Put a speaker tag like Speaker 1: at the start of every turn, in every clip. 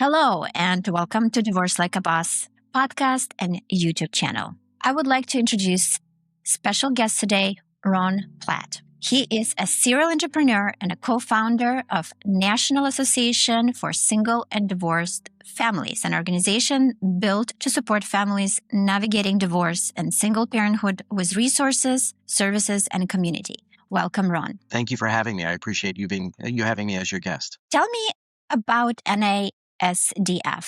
Speaker 1: Hello, and welcome to Divorce Like a Boss podcast and YouTube channel. I would like to introduce special guest today, Ron Platt. He is a serial entrepreneur and a co-founder of National Association for Single and Divorced Families, an organization built to support families navigating divorce and single parenthood with resources, services, and community. Welcome, Ron.
Speaker 2: Thank you for having me. I appreciate you having me as your guest.
Speaker 1: Tell me about NASDF.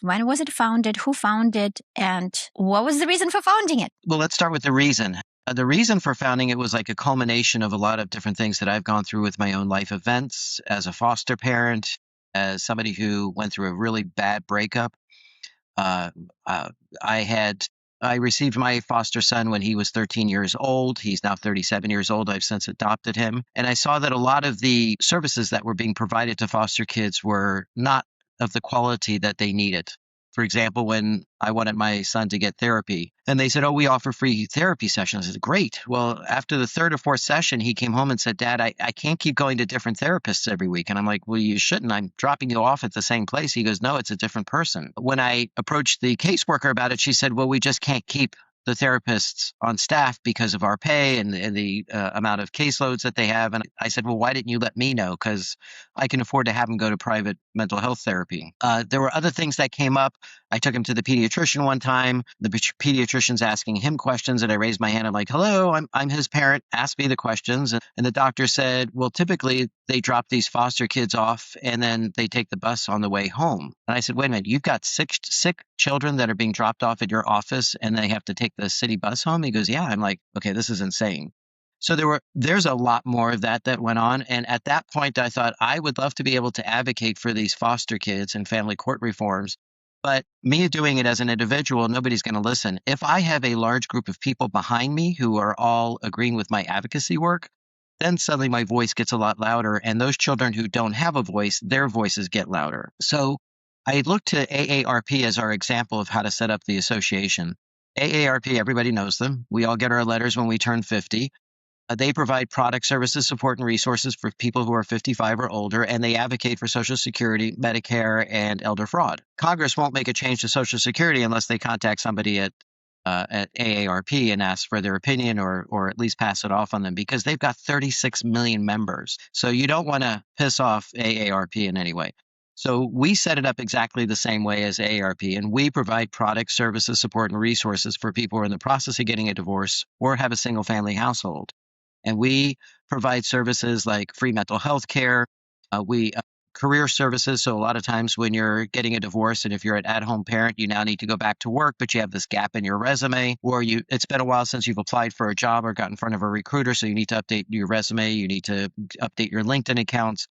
Speaker 1: When was it founded? Who founded? And what was the reason for founding it?
Speaker 2: Well, let's start with the reason. The reason for founding it was like a culmination of a lot of different things that I've gone through with my own life events as a foster parent, as somebody who went through a really bad breakup. I received my foster son when he was 13 years old. He's now 37 years old. I've since adopted him. And I saw that a lot of the services that were being provided to foster kids were not of the quality that they needed. For example, when I wanted my son to get therapy, and they said, "Oh, we offer free therapy sessions." I said, "Great." Well, after the third or fourth session, he came home and said, "Dad, I can't keep going to different therapists every week." And I'm like, "Well, you shouldn't. I'm dropping you off at the same place." He goes, "No, it's a different person." When I approached the caseworker about it, she said, "Well, we just can't keep the therapists on staff because of our pay and the amount of caseloads that they have." And I said, "Well, why didn't you let me know? Because I can afford to have him go to private mental health therapy." There were other things that came up. I took him to the pediatrician one time. The pediatrician's asking him questions, and I raised my hand. I'm like, "Hello, I'm his parent. Ask me the questions." And the doctor said, "Well, typically they drop these foster kids off and then they take the bus on the way home." And I said, "Wait a minute, you've got sick children that are being dropped off at your office and they have to take the city bus home?" He goes, "Yeah." I'm like, "Okay, this is insane." So there's a lot more of that went on. And at that point, I thought I would love to be able to advocate for these foster kids and family court reforms. But me doing it as an individual, nobody's going to listen. If I have a large group of people behind me who are all agreeing with my advocacy work, then suddenly my voice gets a lot louder. And those children who don't have a voice, their voices get louder. So I looked to AARP as our example of how to set up the association. AARP, everybody knows them. We all get our letters when we turn 50. They provide product, services, support, and resources for people who are 55 or older, and they advocate for Social Security, Medicare, and elder fraud. Congress won't make a change to Social Security unless they contact somebody at AARP and ask for their opinion or at least pass it off on them, because they've got 36 million members. So you don't want to piss off AARP in any way. So we set it up exactly the same way as AARP, and we provide products, services, support, and resources for people who are in the process of getting a divorce or have a single family household. And we provide services like free mental health care. We career services. So a lot of times when you're getting a divorce and if you're an at-home parent, you now need to go back to work, but you have this gap in your resume, or it's been a while since you've applied for a job or got in front of a recruiter. So you need to update your resume. You need to update your LinkedIn accounts.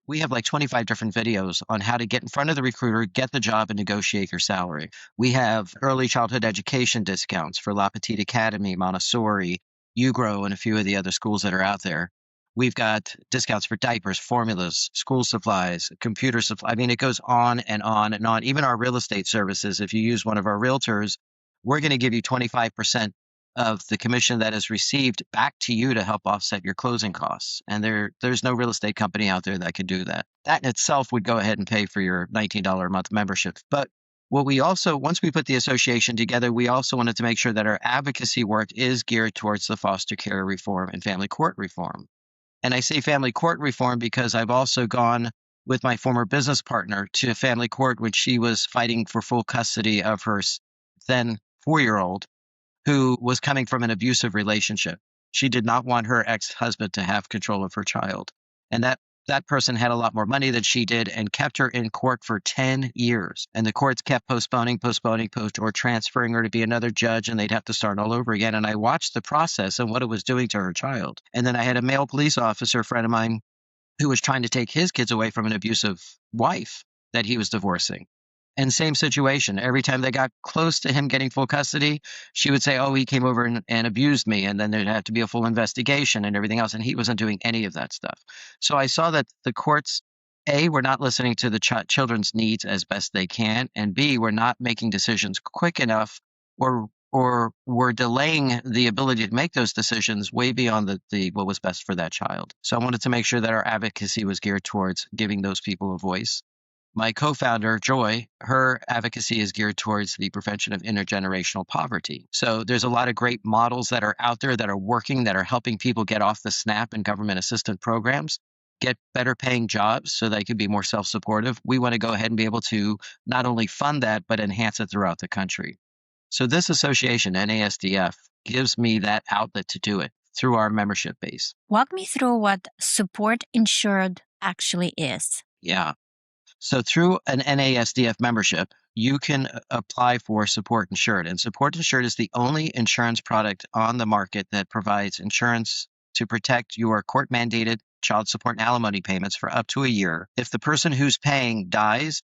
Speaker 2: We have like 25 different videos on how to get in front of the recruiter, get the job, and negotiate your salary. We have early childhood education discounts for La Petite Academy, Montessori, UGRO, and a few of the other schools that are out there. We've got discounts for diapers, formulas, school supplies, computer supplies. I mean, it goes on and on and on. Even our real estate services, if you use one of our realtors, we're going to give you 25% of the commission that is received back to you to help offset your closing costs. And there's no real estate company out there that could do that. That in itself would go ahead and pay for your $19 a month membership. But what we also, once we put the association together, we also wanted to make sure that our advocacy work is geared towards the foster care reform and family court reform. And I say family court reform because I've also gone with my former business partner to family court when she was fighting for full custody of her then 4-year-old who was coming from an abusive relationship. She did not want her ex-husband to have control of her child. And that person had a lot more money than she did and kept her in court for 10 years. And the courts kept postponing, or transferring her to be another judge, and they'd have to start all over again. And I watched the process and what it was doing to her child. And then I had a male police officer friend of mine who was trying to take his kids away from an abusive wife that he was divorcing. And same situation. Every time they got close to him getting full custody, she would say, "Oh, he came over and abused me." And then there'd have to be a full investigation and everything else. And he wasn't doing any of that stuff. So I saw that the courts, A, were not listening to the children's needs as best they can. And B, were not making decisions quick enough or were delaying the ability to make those decisions way beyond the what was best for that child. So I wanted to make sure that our advocacy was geared towards giving those people a voice. My co-founder, Joy, her advocacy is geared towards the prevention of intergenerational poverty. So there's a lot of great models that are out there that are working, that are helping people get off the SNAP and government assistance programs, get better paying jobs so they can be more self-supportive. We want to go ahead and be able to not only fund that, but enhance it throughout the country. So this association, NASDF, gives me that outlet to do it through our membership base.
Speaker 1: Walk me through what Support Insured actually is.
Speaker 2: Yeah. So through an NASDF membership, you can apply for Support Insured. And Support Insured is the only insurance product on the market that provides insurance to protect your court-mandated child support and alimony payments for up to a year. If the person who's paying dies,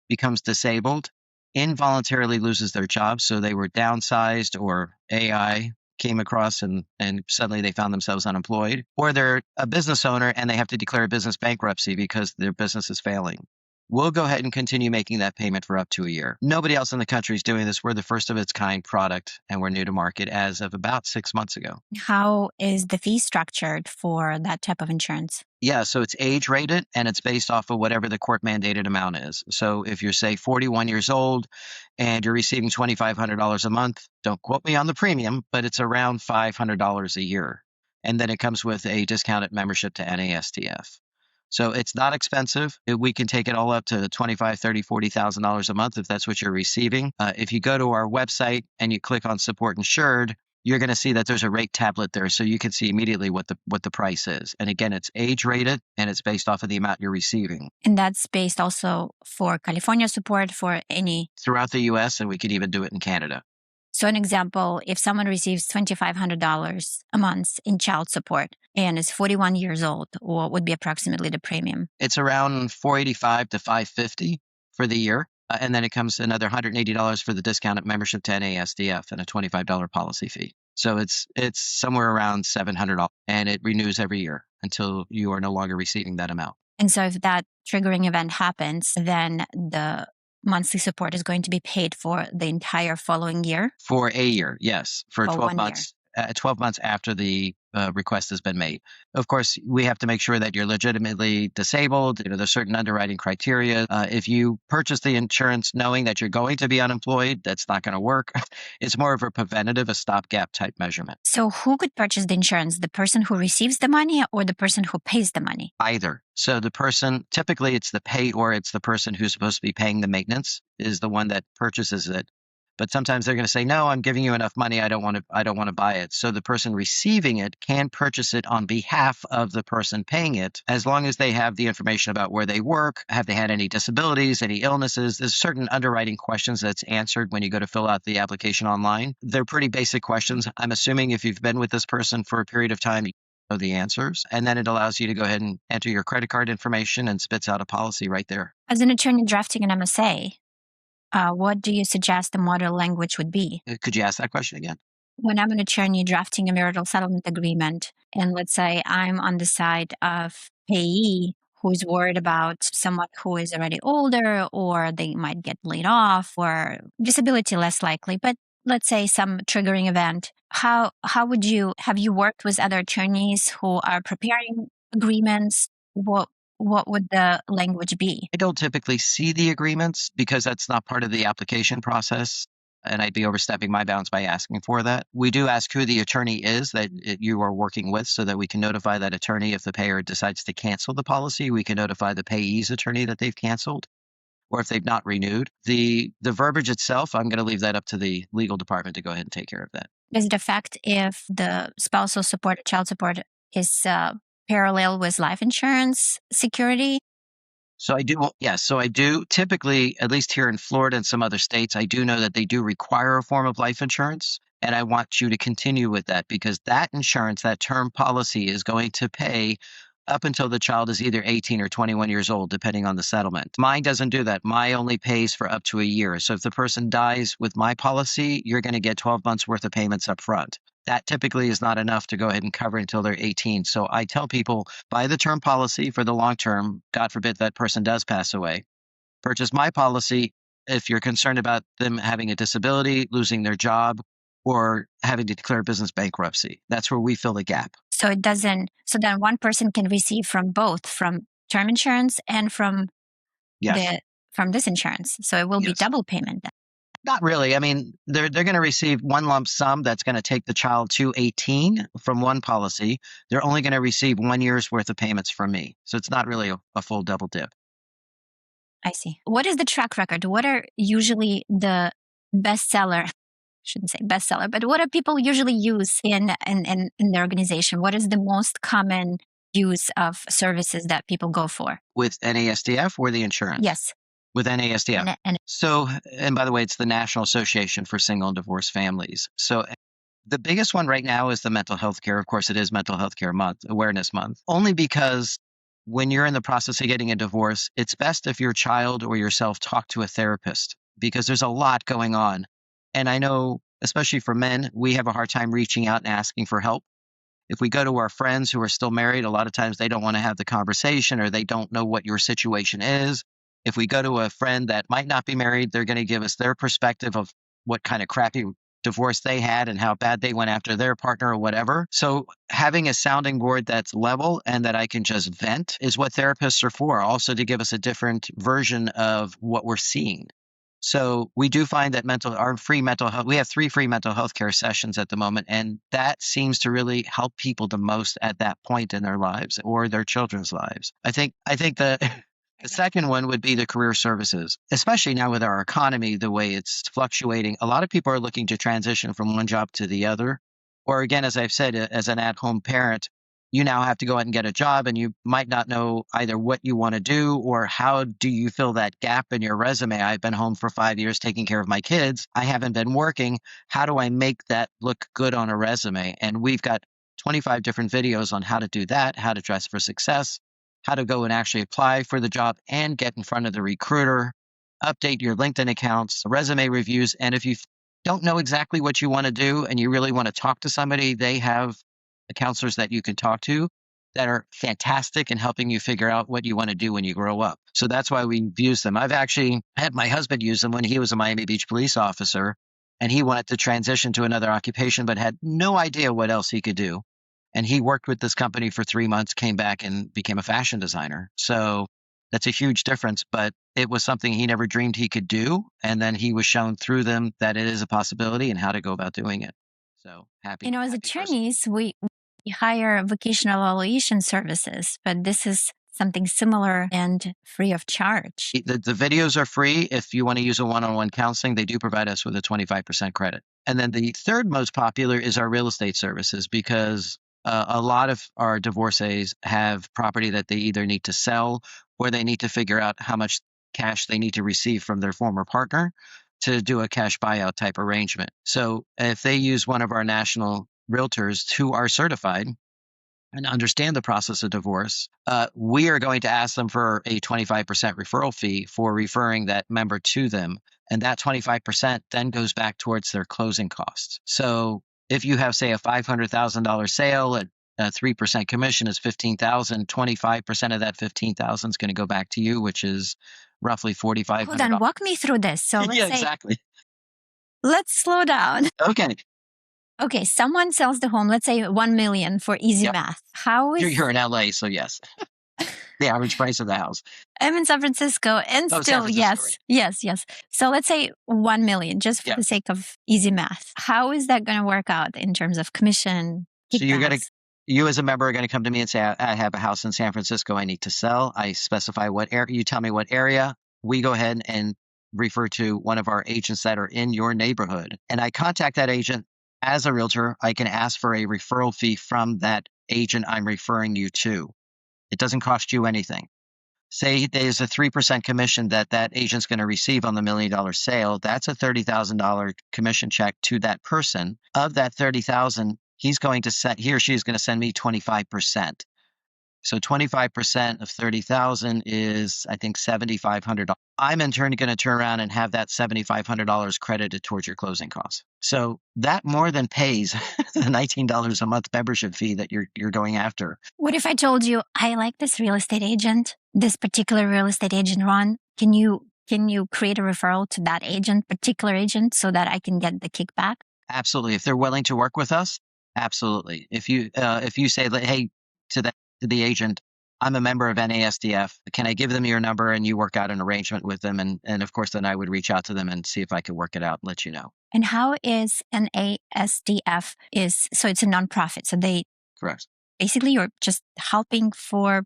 Speaker 2: becomes disabled, involuntarily loses their job, so they were downsized or AI came across and suddenly they found themselves unemployed, or they're a business owner and they have to declare business bankruptcy because their business is failing, we'll go ahead and continue making that payment for up to a year. Nobody else in the country is doing this. We're the first of its kind product, and we're new to market as of about 6 months ago.
Speaker 1: How is the fee structured for that type of insurance?
Speaker 2: Yeah, so it's age rated and it's based off of whatever the court mandated amount is. So if you're, say, 41 years old and you're receiving $2,500 a month, don't quote me on the premium, but it's around $500 a year. And then it comes with a discounted membership to NASDF. So it's not expensive. We can take it all up to $25,000, $30,000, $40,000 a month if that's what you're receiving. If you go to our website and you click on Support Insured, you're going to see that there's a rate tablet there, so you can see immediately what the price is. And again, it's age rated and it's based off of the amount you're receiving.
Speaker 1: And that's based also for California support for any
Speaker 2: throughout the U.S., and we could even do it in Canada.
Speaker 1: So an example, if someone receives $2,500 a month in child support and is 41 years old, what would be approximately the premium?
Speaker 2: It's around $485 to $550 for the year. And then it comes to another $180 for the discounted membership to NASDF and a $25 policy fee. So it's somewhere around $700, and it renews every year until you are no longer receiving that amount.
Speaker 1: And so if that triggering event happens, then the monthly support is going to be paid for the entire following year?
Speaker 2: For a year, yes. For 12
Speaker 1: months.
Speaker 2: 12 months after the request has been made. Of course, we have to make sure that you're legitimately disabled. There's certain underwriting criteria. If you purchase the insurance knowing that you're going to be unemployed, that's not going to work. It's more of a preventative, a stopgap type measurement.
Speaker 1: So who could purchase the insurance? The person who receives the money or the person who pays the money?
Speaker 2: Either. So the person, typically it's the payor, it's the person who's supposed to be paying the maintenance is the one that purchases it. But sometimes they're going to say, no, I'm giving you enough money. I don't want to buy it. So the person receiving it can purchase it on behalf of the person paying it, as long as they have the information about where they work. Have they had any disabilities, any illnesses? There's certain underwriting questions that's answered when you go to fill out the application online. They're pretty basic questions. I'm assuming if you've been with this person for a period of time, you know the answers. And then it allows you to go ahead and enter your credit card information and spits out a policy right there.
Speaker 1: As an attorney drafting an MSA, what do you suggest the model language would be?
Speaker 2: Could you ask that question again?
Speaker 1: When I'm an attorney drafting a marital settlement agreement, and let's say I'm on the side of payee who's worried about someone who is already older, or they might get laid off, or disability less likely, but let's say some triggering event, how would you, have you worked with other attorneys who are preparing agreements? What would the language be?
Speaker 2: I don't typically see the agreements because that's not part of the application process, and I'd be overstepping my bounds by asking for that. We do ask who the attorney is that you are working with so that we can notify that attorney if the payer decides to cancel the policy. We can notify the payee's attorney that they've canceled, or if they've not renewed. The verbiage itself, I'm going to leave that up to the legal department to go ahead and take care of that.
Speaker 1: Does it affect if the spousal support, child support is parallel with life insurance security?
Speaker 2: So I do, yes. So I do typically, at least here in Florida and some other states, I do know that they do require a form of life insurance. And I want you to continue with that because that insurance, that term policy is going to pay up until the child is either 18 or 21 years old, depending on the settlement. Mine doesn't do that. Mine only pays for up to a year. So if the person dies with my policy, you're going to get 12 months worth of payments up front. That typically is not enough to go ahead and cover until they're 18. So I tell people, buy the term policy for the long term. God forbid that person does pass away. Purchase my policy if you're concerned about them having a disability, losing their job, or having to declare business bankruptcy. That's where we fill the gap.
Speaker 1: So it doesn't, so then one person can receive from both, from term insurance and from
Speaker 2: Yes.
Speaker 1: from this insurance. So it will be
Speaker 2: Yes.
Speaker 1: double payment then.
Speaker 2: Not really. I mean, they're going to receive one lump sum that's going to take the child to 18 from one policy. They're only going to receive 1 year's worth of payments from me. So it's not really a full double dip.
Speaker 1: I see. What is the track record? What are usually the bestseller? Shouldn't say bestseller, but what do people usually use in the organization? What is the most common use of services that people go for?
Speaker 2: With NASDF or the insurance?
Speaker 1: Yes.
Speaker 2: With NASDF. So, and by the way, it's the National Association for Single and Divorced Families. So the biggest one right now is the mental health care. Of course, it is Mental Health Care Month, Awareness Month, only because when you're in the process of getting a divorce, it's best if your child or yourself talk to a therapist because there's a lot going on. And I know, especially for men, we have a hard time reaching out and asking for help. If we go to our friends who are still married, a lot of times they don't want to have the conversation or they don't know what your situation is. If we go to a friend that might not be married, they're going to give us their perspective of what kind of crappy divorce they had and how bad they went after their partner or whatever. So having a sounding board that's level and that I can just vent is what therapists are for, also to give us a different version of what we're seeing. So we do find that our free mental health, we have 3 free mental health care sessions at the moment, and that seems to really help people the most at that point in their lives or their children's lives. I think the the second one would be the career services, especially now with our economy, the way it's fluctuating. A lot of people are looking to transition from one job to the other. Or again, as I've said, as an at-home parent, you now have to go out and get a job and you might not know either what you want to do or how do you fill that gap in your resume. I've been home for 5 years taking care of my kids. I haven't been working. How do I make that look good on a resume? And we've got 25 different videos on how to do that, how to dress for success, how to go and actually apply for the job and get in front of the recruiter, update your LinkedIn accounts, resume reviews. And if you don't know exactly what you want to do and you really want to talk to somebody, they have counselors that you can talk to that are fantastic in helping you figure out what you want to do when you grow up. So that's why we've used them. I've actually had my husband use them when he was a Miami Beach police officer and he wanted to transition to another occupation, but had no idea what else he could do. And he worked with this company for 3 months, came back and became a fashion designer. So that's a huge difference, but it was something he never dreamed he could do. And then he was shown through them that it is a possibility and how to go about doing it. So happy.
Speaker 1: As attorneys, we hire vocational evaluation services, but this is something similar and free of charge.
Speaker 2: The videos are free. If you want to use a one-on-one counseling, they do provide us with a 25% credit. And then the third most popular is our real estate services because a lot of our divorcees have property that they either need to sell or they need to figure out how much cash they need to receive from their former partner to do a cash buyout type arrangement. So if they use one of our national realtors who are certified and understand the process of divorce, we are going to ask them for a 25% referral fee for referring that member to them. And that 25% then goes back towards their closing costs. So if you have, say, a $500,000 sale at 3% commission is $15,000, 25% of that $15,000 is going to go back to you, which is roughly $4,500.
Speaker 1: Hold on, walk me through this. So let's
Speaker 2: yeah,
Speaker 1: say,
Speaker 2: exactly.
Speaker 1: Let's slow down.
Speaker 2: Okay,
Speaker 1: someone sells the home, let's say 1 million for easy
Speaker 2: Yep.
Speaker 1: math. How is
Speaker 2: you're in LA, so yes. The average price of the house.
Speaker 1: I'm in San Francisco and
Speaker 2: San
Speaker 1: still,
Speaker 2: Francisco,
Speaker 1: yes. So let's say 1 million, just for the sake of easy math. How is that going to work out in terms of commission?
Speaker 2: So you as a member are going to come to me and say, I have a house in San Francisco I need to sell. I specify what area, you tell me what area. We go ahead and refer to one of our agents that are in your neighborhood. And I contact that agent as a realtor. I can ask for a referral fee from that agent I'm referring you to. It doesn't cost you anything. Say there's a 3% commission that agent's going to receive on the $1 million sale. That's a $30,000 commission check to that person. Of that $30,000, he or she is going to send me 25%. So 25% of 30,000 is, I think, $7,500. I'm in turn going to turn around and have that $7,500 credited towards your closing costs. So that more than pays the $19 a month membership fee that you're going after.
Speaker 1: What if I told you, I like this real estate agent, this particular real estate agent, Ron? Can you create a referral to that particular agent, so that I can get the kickback?
Speaker 2: Absolutely. If they're willing to work with us, absolutely. If you say, hey, to the agent, I'm a member of NASDF. Can I give them your number and you work out an arrangement with them? And of course, then I would reach out to them and see if I could work it out and let you know.
Speaker 1: And how is NASDF so it's a nonprofit. So
Speaker 2: Correct.
Speaker 1: Basically you're just helping for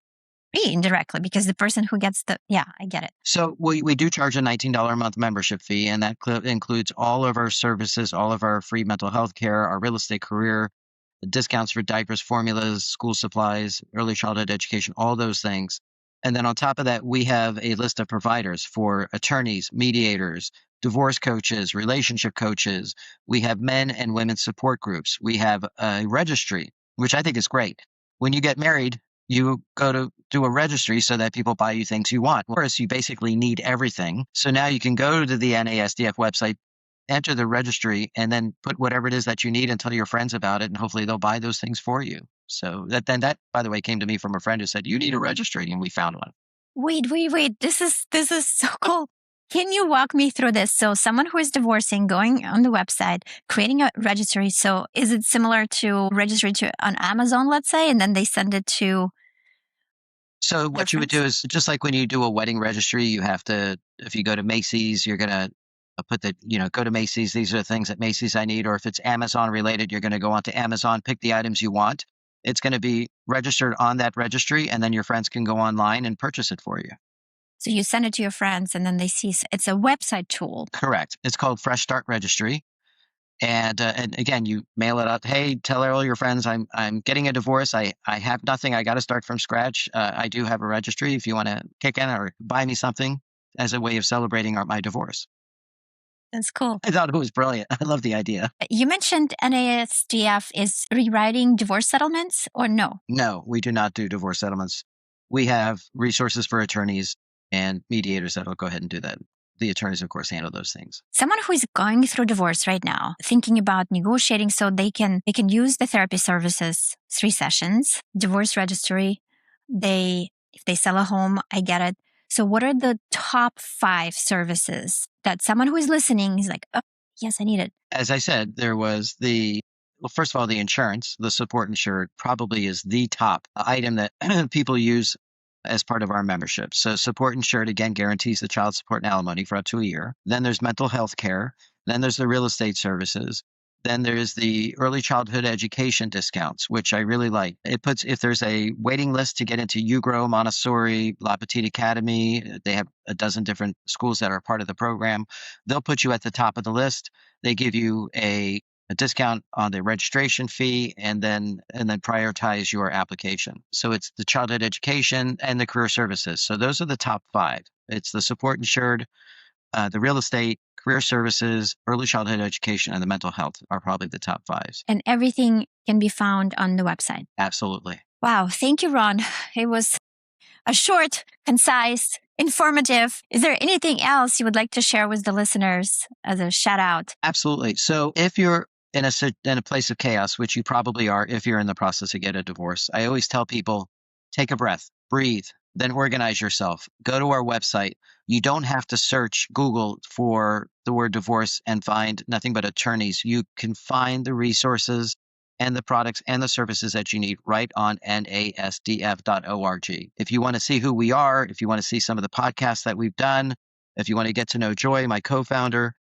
Speaker 1: free indirectly because the person who gets I get it.
Speaker 2: So we do charge a $19 a month membership fee, and that includes all of our services, all of our free mental health care, our real estate career, discounts for diapers, formulas, school supplies, early childhood education, all those things. And then on top of that, we have a list of providers for attorneys, mediators, divorce coaches, relationship coaches. We have men and women support groups. We have a registry, which I think is great. When you get married, you go to do a registry so that people buy you things you want. Whereas you basically need everything. So now you can go to the NASDF website, enter the registry, and then put whatever it is that you need and tell your friends about it. And hopefully they'll buy those things for you. So that, by the way, came to me from a friend who said, you need a registry. And we found one.
Speaker 1: Wait. This is so cool. Can you walk me through this? So someone who is divorcing, going on the website, creating a registry. So is it similar to registry on Amazon, let's say, and then they send it to...
Speaker 2: So what you would do is just like when you do a wedding registry, you have to, if you go to Macy's, you're going to put go to Macy's. These are the things at Macy's I need. Or if it's Amazon related, you're going to go onto Amazon, pick the items you want. It's going to be registered on that registry, and then your friends can go online and purchase it for you.
Speaker 1: So you send it to your friends and then they see it's a website tool.
Speaker 2: Correct. It's called Fresh Start Registry. And again, you mail it out. Hey, tell all your friends I'm getting a divorce. I have nothing. I got to start from scratch. I do have a registry. If you want to kick in or buy me something as a way of celebrating my divorce.
Speaker 1: That's cool.
Speaker 2: I thought it was brilliant. I love the idea.
Speaker 1: You mentioned NASDF is rewriting divorce settlements, or no?
Speaker 2: No, we do not do divorce settlements. We have resources for attorneys and mediators that will go ahead and do that. The attorneys, of course, handle those things. Someone
Speaker 1: who is going through divorce right now, thinking about negotiating so they can use the therapy services, 3 sessions, divorce registry. If they sell a home, I get it. So what are the top 5 services that someone who is listening is like, oh, yes, I need it?
Speaker 2: As I said, there was first of all, the insurance, the Support Insured probably is the top item that people use as part of our membership. So Support Insured, again, guarantees the child support and alimony for up to a year. Then there's mental health care. Then there's the real estate services. Then there's the early childhood education discounts, which I really like. If there's a waiting list to get into UGRO, Montessori, La Petite Academy, they have a dozen different schools that are part of the program. They'll put you at the top of the list. They give you a discount on the registration fee and then prioritize your application. So it's the childhood education and the career services. So those are the top 5. It's the Support Insured, the real estate, career services, early childhood education, and the mental health are probably the top 5s.
Speaker 1: And everything can be found on the website.
Speaker 2: Absolutely.
Speaker 1: Wow. Thank you, Ron. It was a short, concise, informative. Is there anything else you would like to share with the listeners as a shout out?
Speaker 2: Absolutely. So if you're in a place of chaos, which you probably are if you're in the process of getting a divorce, I always tell people, take a breath, breathe, then organize yourself. Go to our website. You don't have to search Google for the word divorce and find nothing but attorneys. You can find the resources and the products and the services that you need right on nasdf.org. If you want to see who we are, if you want to see some of the podcasts that we've done, if you want to get to know Joy, my co-founder,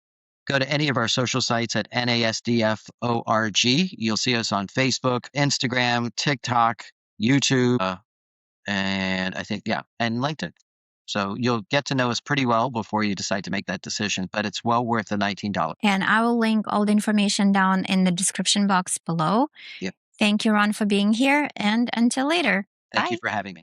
Speaker 2: go to any of our social sites at NASDF.org. You'll see us on Facebook, Instagram, TikTok, YouTube, and I think, and LinkedIn. So you'll get to know us pretty well before you decide to make that decision, but it's well worth the $19.
Speaker 1: And I will link all the information down in the description box below.
Speaker 2: Yep.
Speaker 1: Thank you, Ron, for being here, and until later.
Speaker 2: Thank you for having me.